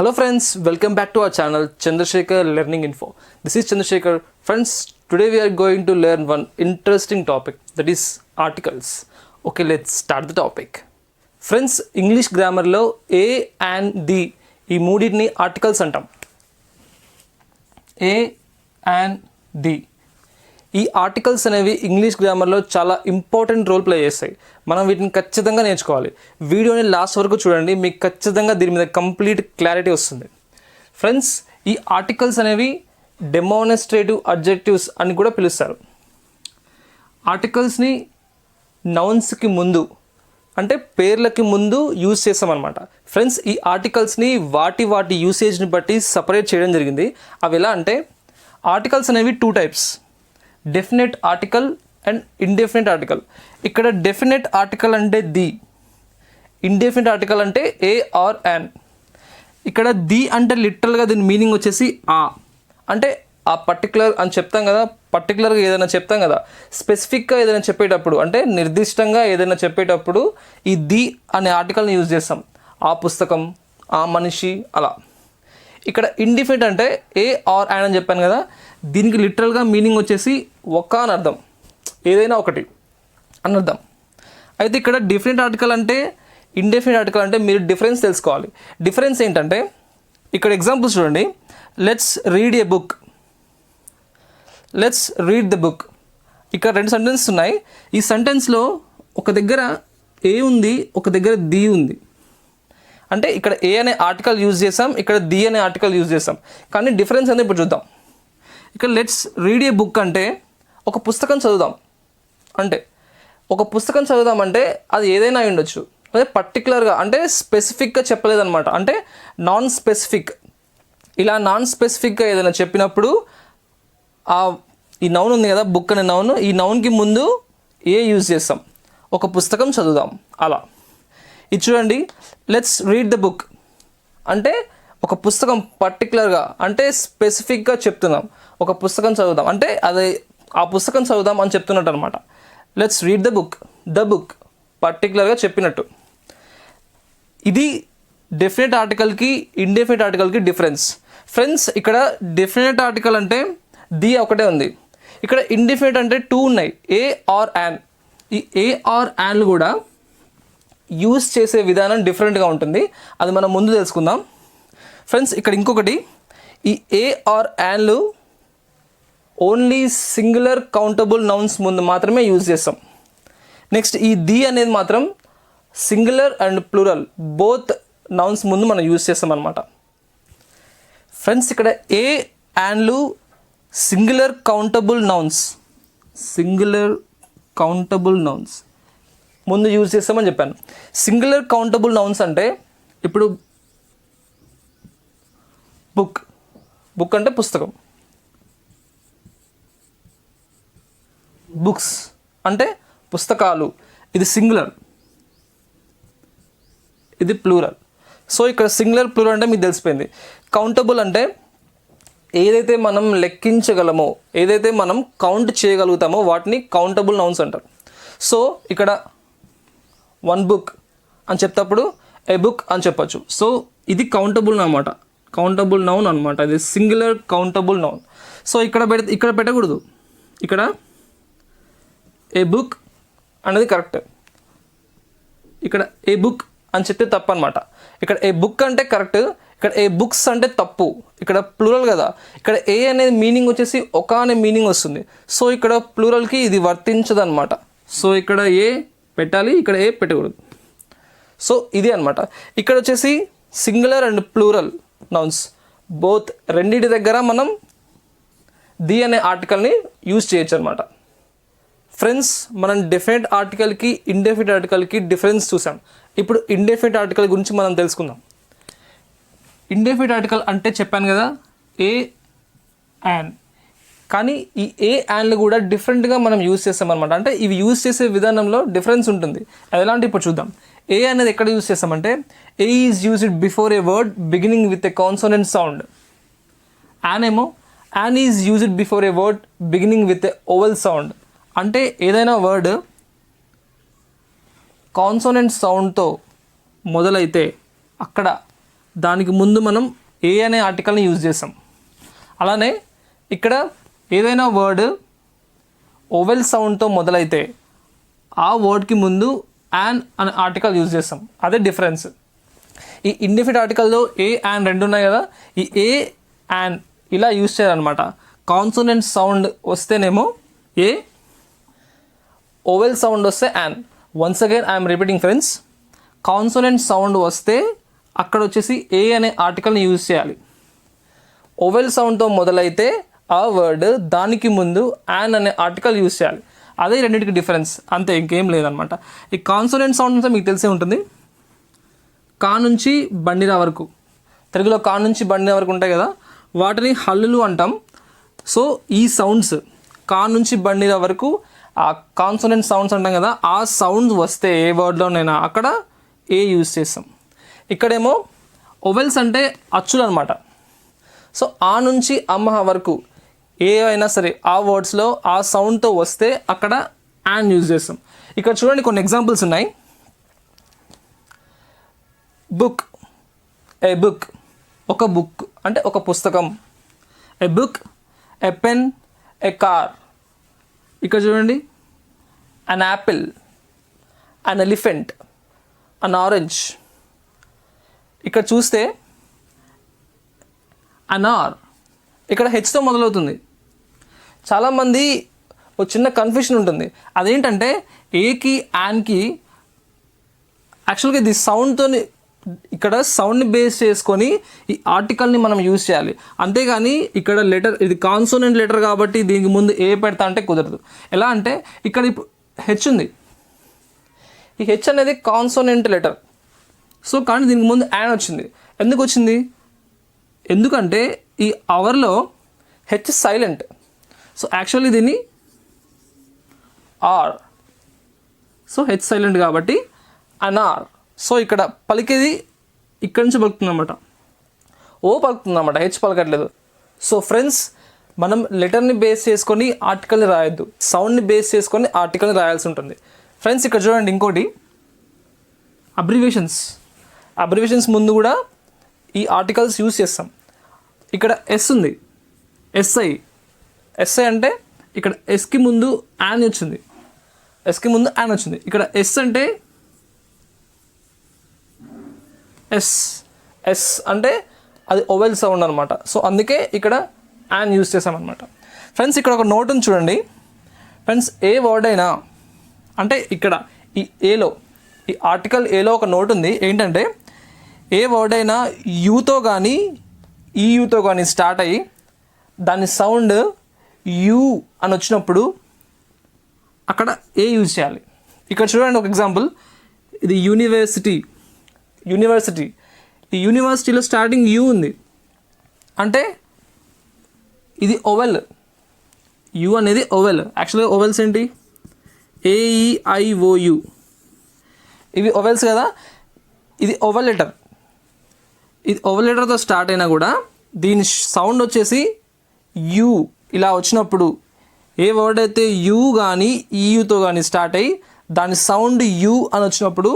Hello friends, welcome back to our channel Chandrasekhar Learning Info. This is Chandrasekhar. Friends, today we are going to learn one interesting topic, that is articles. Okay, let's start the topic. Friends, English grammar lo a and the ఈ మూడింటిని articles అంటాం. ఏ and the ఈ articles అనేవి English గ్రామర్లో చాలా important role play చేస్తాయి. మనం వీటిని ఖచ్చితంగా నేర్చుకోవాలి. వీడియోని లాస్ట్ వరకు చూడండి, మీకు ఖచ్చితంగా దీని మీద కంప్లీట్ క్లారిటీ వస్తుంది. ఫ్రెండ్స్, ఈ ఆర్టికల్స్ అనేవి డెమోన్స్ట్రేటివ్ అడ్జెక్టివ్స్ అని కూడా పిలుస్తారు. ఆర్టికల్స్ని నౌన్స్కి ముందు అంటే పేర్లకి ముందు యూజ్ చేస్తామన్నమాట. ఫ్రెండ్స్, ఈ ఆర్టికల్స్ని వాటి యూసేజ్ని బట్టి సపరేట్ చేయడం జరిగింది. అవి ఎలా అంటే, ఆర్టికల్స్ అనేవి two types, definite article and indefinite article. ఇక్కడ డెఫినెట్ ఆర్టికల్ అంటే ది, ఇండెఫినెట్ ఆర్టికల్ అంటే ఏ ఆర్ యాన్. ఇక్కడ ది అంటే లిటరల్గా దీని మీనింగ్ వచ్చేసి ఆ, అంటే ఆ పర్టికులర్ అని చెప్తాం కదా, పర్టికులర్గా ఏదైనా చెప్తాం కదా, స్పెసిఫిక్గా ఏదైనా చెప్పేటప్పుడు అంటే నిర్దిష్టంగా ఏదైనా చెప్పేటప్పుడు ఈ ది అనే ఆర్టికల్ని యూజ్ చేస్తాం. ఆ పుస్తకం, ఆ మనిషి, అలా. ఇక్కడ ఇండిఫినిట్ అంటే ఏ ఆర్ యాన్ అని చెప్పాను కదా, దీనికి లిటరల్గా మీనింగ్ వచ్చేసి ఒక అని అర్థం, ఏదైనా ఒకటి అని అర్థం. అయితే ఇక్కడ డిఫరెంట్ ఆర్టికల్ అంటే ఇండెఫినిట్ ఆర్టికల్ అంటే మీరు డిఫరెన్స్ తెలుసుకోవాలి. డిఫరెన్స్ ఏంటంటే, ఇక్కడ ఎగ్జాంపుల్స్ చూడండి. Let's read A book, let's read the book. ఇక్కడ రెండు సెంటెన్స్ ఉన్నాయి. ఈ సెంటెన్స్లో ఒక దగ్గర ఏ ఉంది, ఒక దగ్గర ది ఉంది. అంటే ఇక్కడ ఏ అనే ఆర్టికల్ యూజ్ చేసాం, ఇక్కడ ది అనే ఆర్టికల్ యూజ్ చేసాం. కానీ డిఫరెన్స్ అనేది ఇప్పుడు చూద్దాం. ఇక్కడ లెట్స్ రీడ్ ఏ బుక్ అంటే ఒక పుస్తకం చదువుదాం, అంటే ఒక పుస్తకం చదువుదామంటే అది ఏదైనా అయి ఉండొచ్చు. అదే పర్టికులర్గా అంటే స్పెసిఫిక్గా చెప్పలేదన్నమాట, అంటే నాన్ స్పెసిఫిక్. ఇలా నాన్ స్పెసిఫిక్గా ఏదైనా చెప్పినప్పుడు ఈ నౌన్ ఉంది కదా, బుక్ అనే నౌన్, ఈ నౌన్కి ముందు ఏ యూజ్ చేస్తాం. ఒక పుస్తకం చదువుదాం అలా. ఇది చూడండి, లెట్స్ రీడ్ ద బుక్ అంటే ఒక పుస్తకం పర్టికులర్గా అంటే స్పెసిఫిక్గా చెప్తున్నాం. ఒక పుస్తకం చదువుదాం అంటే అది ఆ పుస్తకం చదువుదాం అని చెప్తున్నట్టు అనమాట. లెట్స్ రీడ్ ద బుక్ పర్టికులర్గా చెప్పినట్టు. ఇది డెఫినెట్ ఆర్టికల్కి ఇండెఫినెట్ ఆర్టికల్కి డిఫరెన్స్. ఫ్రెండ్స్, ఇక్కడ డెఫినెట్ ఆర్టికల్ అంటే ది ఒకటే ఉంది. ఇక్కడ ఇండెఫినెట్ అంటే టూ ఉన్నాయి, ఏ ఆర్ యాన్. ఈ ఏ ఆర్ యాన్లు కూడా యూజ్ చేసే విధానం డిఫరెంట్గా ఉంటుంది. అది మనం ముందు తెలుసుకుందాం. ఫ్రెండ్స్, ఇక్కడ ఇంకొకటి, ఈ ఏ ఆర్ యాన్లు ఓన్లీ సింగులర్ కౌంటబుల్ నౌన్స్ ముందు మాత్రమే యూజ్ చేస్తాం. నెక్స్ట్ ఈ ది అనేది మాత్రం singular and plural both nouns ముందు మనం యూజ్ చేస్తాం అనమాట. ఫ్రెండ్స్, ఇక్కడ ఏ యాన్లు సింగులర్ కౌంటబుల్ నౌన్స్ ముందు యూజ్ చేస్తామని చెప్పాను. సింగులర్ కౌంటబుల్ నౌన్స్ అంటే ఇప్పుడు బుక్ అంటే పుస్తకం, బుక్స్ అంటే పుస్తకాలు. ఇది సింగులర్, ఇది ప్లూరల్. సో ఇక్కడ సింగులర్ ప్లూరల్ అంటే మీకు తెలిసిపోయింది. కౌంటబుల్ అంటే ఏదైతే మనం లెక్కించగలమో, ఏదైతే మనం కౌంట్ చేయగలుగుతామో వాటిని కౌంటబుల్ నౌన్స్ అంటారు. సో ఇక్కడ వన్ బుక్ అని చెప్తేప్పుడు ఏ బుక్ అని చెప్పచ్చు. సో ఇది కౌంటబుల్ అనమాట, కౌంటబుల్ నౌన్ అనమాట. ఇది సింగులర్ కౌంటబుల్ నౌన్. సో ఇక్కడ పెట్టకూడదు. ఇక్కడ ఏ బుక్ అనేది కరెక్ట్, ఇక్కడ ఏ బుక్ అని చెప్తే తప్పు అనమాట. ఇక్కడ ఏ బుక్ అంటే కరెక్ట్, ఇక్కడ ఏ బుక్స్ అంటే తప్పు. ఇక్కడ ప్లూరల్ కదా, ఇక్కడ ఏ అనేది మీనింగ్ వచ్చేసి ఒక అనే మీనింగ్ వస్తుంది. సో ఇక్కడ ప్లూరల్కి ఇది వర్తించదు అనమాట. సో ఇక్కడ ఏ పెట్టాలి, ఇక్కడ ఏ పెట్టకూడదు. సో ఇది అనమాట. ఇక్కడ వచ్చేసి singular and plural nouns both రెండింటి దగ్గర మనం ది అనే ఆర్టికల్ని యూజ్ చేయొచ్చు అనమాట. ఫ్రెండ్స్, మనం డెఫినెట్ ఆర్టికల్కి ఇండెఫినెట్ ఆర్టికల్కి డిఫరెన్స్ చూసాం. ఇప్పుడు ఇండెఫినెట్ ఆర్టికల్ గురించి మనం తెలుసుకుందాం. ఇండెఫినెట్ ఆర్టికల్ అంటే చెప్పాను కదా, ఏ యాన్. కానీ ఈ ఏ యాన్లు కూడా డిఫరెంట్గా మనం యూజ్ చేస్తామన్నమాట. అంటే ఇవి యూజ్ చేసే విధానంలో డిఫరెన్స్ ఉంటుంది. అది ఎలాంటి ఇప్పుడు చూద్దాం. ఏ అనేది ఎక్కడ యూజ్ చేస్తామంటే, a is used before a word beginning with a consonant sound. An is used before a word beginning with a vowel sound. అంటే ఏదైనా వర్డ్ కాన్సోనెంట్ సౌండ్తో మొదలైతే అక్కడ దానికి ముందు మనం ఏ అనే ఆర్టికల్ని యూజ్ చేస్తాం. అలానే ఇక్కడ ఏదైనా వర్డ్ ఓవెల్ సౌండ్తో మొదలైతే ఆ వర్డ్కి ముందు యాన్ అనే ఆర్టికల్ యూజ్ చేస్తాం. అదే డిఫరెన్స్. ఈ ఇండిఫినిట్ ఆర్టికల్లో ఏ యాన్ రెండు ఉన్నాయి కదా, ఈ ఏ యాన్ ఇలా యూజ్ చేయాలన్నమాట. కాన్సోనెంట్ సౌండ్ వస్తేనేమో ఏ, ఓవెల్ సౌండ్ వస్తే an. Once again I'm repeating friends, consonant sound వస్తే అక్కడ వచ్చేసి ఏ అనే ఆర్టికల్ని యూజ్ చేయాలి. ఓవెల్ సౌండ్తో మొదలైతే ఆ వర్డ్ దానికి ముందు యాన్ అనే ఆర్టికల్ యూజ్ చేయాలి. అదే రెండింటికి డిఫరెన్స్, అంతే, ఇంకేం లేదనమాట. ఈ కాన్సోనెంట్ సౌండ్ అంటే మీకు తెలిసే ఉంటుంది. కా నుంచి బండిరా వరకు, తెలుగులో కా నుంచి బండిరా వరకు ఉంటాయి కదా, వాటిని హల్లులు అంటాం. సో ఈ సౌండ్స్ కా నుంచి బండిరా వరకు ఆ కాన్సోనెంట్ సౌండ్స్ అంటాం కదా, ఆ సౌండ్స్ వస్తే ఏ వర్డ్లోనైనా అక్కడ ఏ యూజ్ చేస్తాం. ఇక్కడేమో ఓవెల్స్ అంటే అచ్చులు అనమాట. సో ఆ నుంచి అమ్మ వరకు ఏ అయినా సరే ఆ వర్డ్స్లో ఆ సౌండ్తో వస్తే అక్కడ యాన్ యూజ్ చేస్తాం. ఇక్కడ చూడండి కొన్ని ఎగ్జాంపుల్స్ ఉన్నాయి. బుక్, ఏ బుక్, ఒక బుక్ అంటే ఒక పుస్తకం. ఏ book, a pen, A car. ఇక్కడ చూడండి, an apple, an elephant, an orange. ఇక్కడ చూస్తే అన్ ఆర్, ఇక్కడ హెచ్తో మొదలవుతుంది. చాలామంది ఒక చిన్న కన్ఫ్యూషన్ ఉంటుంది. అదేంటంటే ఏకి యాన్కి యాక్చువల్గా ఇది సౌండ్తో, ఇక్కడ సౌండ్ని బేస్ చేసుకొని ఈ ఆర్టికల్ని మనం యూజ్ చేయాలి. అంతేగాని ఇక్కడ లెటర్, ఇది కాన్సోనెంట్ లెటర్ కాబట్టి దీనికి ముందు ఏ పెడతా అంటే కుదరదు. ఎలా అంటే ఇక్కడ ఇప్పుడు హెచ్ ఉంది, ఈ హెచ్ అనేది కాన్సోనెంట్ లెటర్. సో కానీ దీనికి ముందు యాన్ వచ్చింది. ఎందుకు వచ్చింది? ఎందుకంటే ఈ అవర్లో హెచ్ సైలెంట్. సో యాక్చువల్లీ దీన్ని ఆర్, సో హెచ్ సైలెంట్ కాబట్టి అనార్. సో ఇక్కడ పలికేది ఇక్కడి నుంచి పలుకుతుంది అనమాట, ఓ పలుకుతుంది అనమాట, హెచ్ పలకట్లేదు. సో ఫ్రెండ్స్, మనం లెటర్ని బేస్ చేసుకొని ఆర్టికల్ని రాయొద్దు, సౌండ్ని బేస్ చేసుకొని ఆర్టికల్ని రాయాల్సి ఉంటుంది. ఫ్రెండ్స్ ఇక్కడ చూడండి ఇంకోటి, అబ్రివేషన్స్ ముందు కూడా ఈ ఆర్టికల్స్ యూజ్ చేస్తాం. ఇక్కడ ఎస్ ఉంది, ఎస్ఐ అంటే ఇక్కడ ఎస్కి ముందు యాన్ వచ్చింది, ఇక్కడ ఎస్ అంటే ఎస్ అంటే అది ఓవెల్ సౌండ్ అనమాట. సో అందుకే ఇక్కడ యాన్ యూజ్ చేసామన్నమాట. ఫ్రెండ్స్ ఇక్కడ ఒక నోట్ ఉంది చూడండి. ఫ్రెండ్స్ ఏ వర్డ్ అయినా అంటే ఇక్కడ ఈ ఏలో, ఈ ఆర్టికల్ ఏలో ఒక నోట్ ఉంది. ఏంటంటే ఏ వర్డ్ అయినా యూతో కానీ ఈయూతో కానీ స్టార్ట్ అయ్యి దాని సౌండ్ యూ అని వచ్చినప్పుడు అక్కడ ఏ యూజ్ చేయాలి. ఇక్కడ చూడండి ఒక ఎగ్జాంపుల్, ఇది యూనివర్సిటీ. ఈ యూనివర్సిటీలో స్టార్టింగ్ యూ ఉంది అంటే ఇది ఓవెల్, యూ అనేది ఓవెల్. యాక్చువల్గా ఓవెల్స్ ఏంటి? AEIOU, ఇవి ఓవెల్స్ కదా. ఇది ఓవెల్ లెటర్, ఇది ఓవెల్ లెటర్తో స్టార్ట్ అయినా కూడా దీని సౌండ్ వచ్చేసి యూ ఇలా వచ్చినప్పుడు, ఏ వర్డ్ అయితే యూ కానీ ఈయూతో కానీ స్టార్ట్ అయ్యి దాని సౌండ్ యూ అని వచ్చినప్పుడు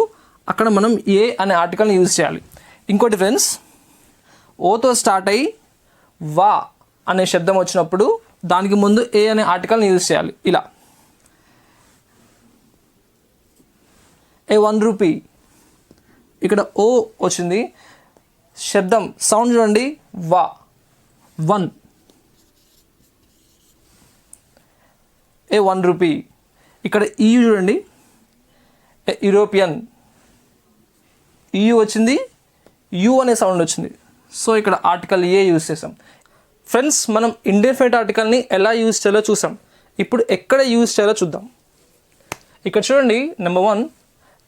అక్కడ మనం ఏ అనే ఆర్టికల్ని యూజ్ చేయాలి. ఇంకోటి ఫ్రెండ్స్, ఓతో స్టార్ట్ అయ్యి వా అనే శబ్దం వచ్చినప్పుడు దానికి ముందు ఏ అనే ఆర్టికల్ని యూజ్ చేయాలి. ఇలా ఏ 1 రూపీ, ఇక్కడ ఓ వచ్చింది, శబ్దం సౌండ్ చూడండి, వా 1, ఏ 1 రూపీ. ఇక్కడ ఈయూ చూడండి, యూరోపియన్, ఈయూ వచ్చింది, యూ అనే సౌండ్ వచ్చింది. సో ఇక్కడ ఆర్టికల్ ఏ యూజ్ చేసాం. ఫ్రెండ్స్ మనం ఇండెఫినిట్ ఆర్టికల్ని ఎలా యూజ్ చేయాలో చూసాం. ఇప్పుడు ఎక్కడ యూజ్ చేయాలో చూద్దాం. ఇక్కడ చూడండి, number 1,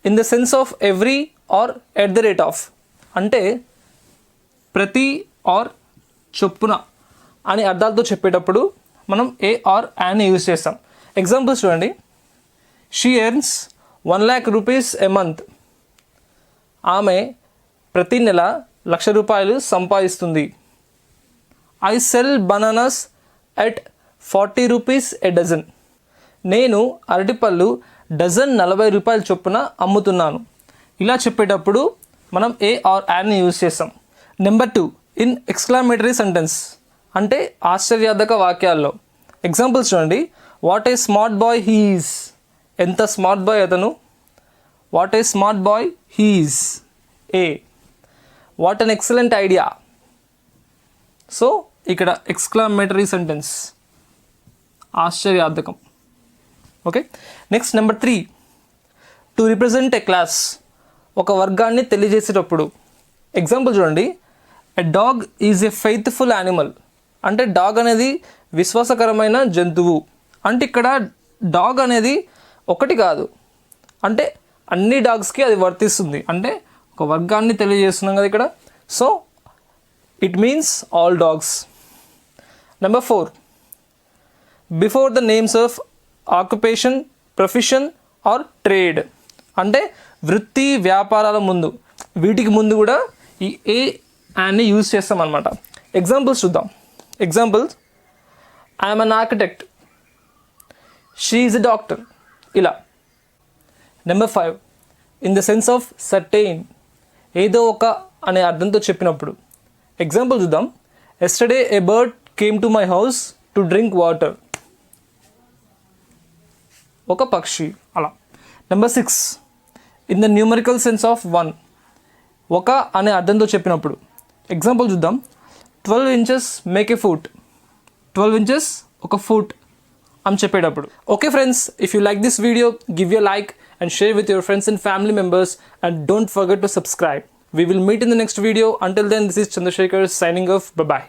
in the sense of every or at the rate of, అంటే ప్రతి ఆర్ చొప్పున అనే అర్థాలతో చెప్పేటప్పుడు మనం ఏ ఆర్ యాన్ యూజ్ చేస్తాం. ఎగ్జాంపుల్స్ చూడండి, she earns 1 lakh rupees a month, ఆమె ప్రతి నెల 1,00,000 రూపాయలు సంపాదిస్తుంది. I cell bananas at 40 rupees a dozen, నేను అరటిపళ్ళు డజన్ 40 రూపాయల చొప్పున అమ్ముతున్నాను. ఇలా చెప్పేటప్పుడు మనం ఏ ఆర్ యాన్ని యూజ్ చేస్తాం. నెంబర్ 2 ఇన్ ఎక్స్క్లామేటరీ సెంటెన్స్ అంటే ఆశ్చర్యార్థక వాక్యాల్లో. ఎగ్జాంపుల్స్ చూడండి. What a smart boy he is, ఎంత స్మార్ట్ బాయ్ అతను. What a smart boy he is. A. What an excellent idea. So ఇక్కడ ఎక్స్క్లామేటరీ సెంటెన్స్ ఆశ్చర్యార్థకం. Okay. Next number 3 to represent a class ఒక వర్గాన్ని తెలియజేసేటప్పుడు. ఎగ్జాంపుల్ చూడండి. A dog is a faithful animal అంటే dog అనేది విశ్వాసకరమైన జంతువు. అంటే ఇక్కడ డాగ్ అనేది ఒకటి కాదు, అంటే అన్ని డాగ్స్కి అది వర్తిస్తుంది. అంటే ఒక వర్గాన్ని తెలియజేస్తున్నాం కదా ఇక్కడ. So it means all dogs. Number 4 before the names of occupation, profession are trade అంటే వృత్తి, వ్యాపారాల ముందు, వీటికి ముందు కూడా ఈ ఏ అని యూజ్ చేస్తాం అనమాట. ఎగ్జాంపుల్స్ చూద్దాం. Examples I'm an architect, she is a doctor, ఇలా. Number 5 in the sense of certain ఏదో ఒక అనే అర్థంతో చెప్పినప్పుడు. ఎగ్జాంపుల్ చూద్దాం. Yesterday a bird came to my house to drink water, ఒక పక్షి, అలా. Number 6 in the numerical sense of 1 ఒక అనే అర్థంతో చెప్పినప్పుడు. ఎగ్జాంపుల్ చూద్దాం. 12 inches make a foot, 12 inches ఒక ఫుట్ అని చెప్పేటప్పుడు. Okay friends, if you like this video give you like and share with your friends and family members, and don't forget to subscribe. We will meet in the next video. Until then, this is Chandrasekhar signing off. Bye bye.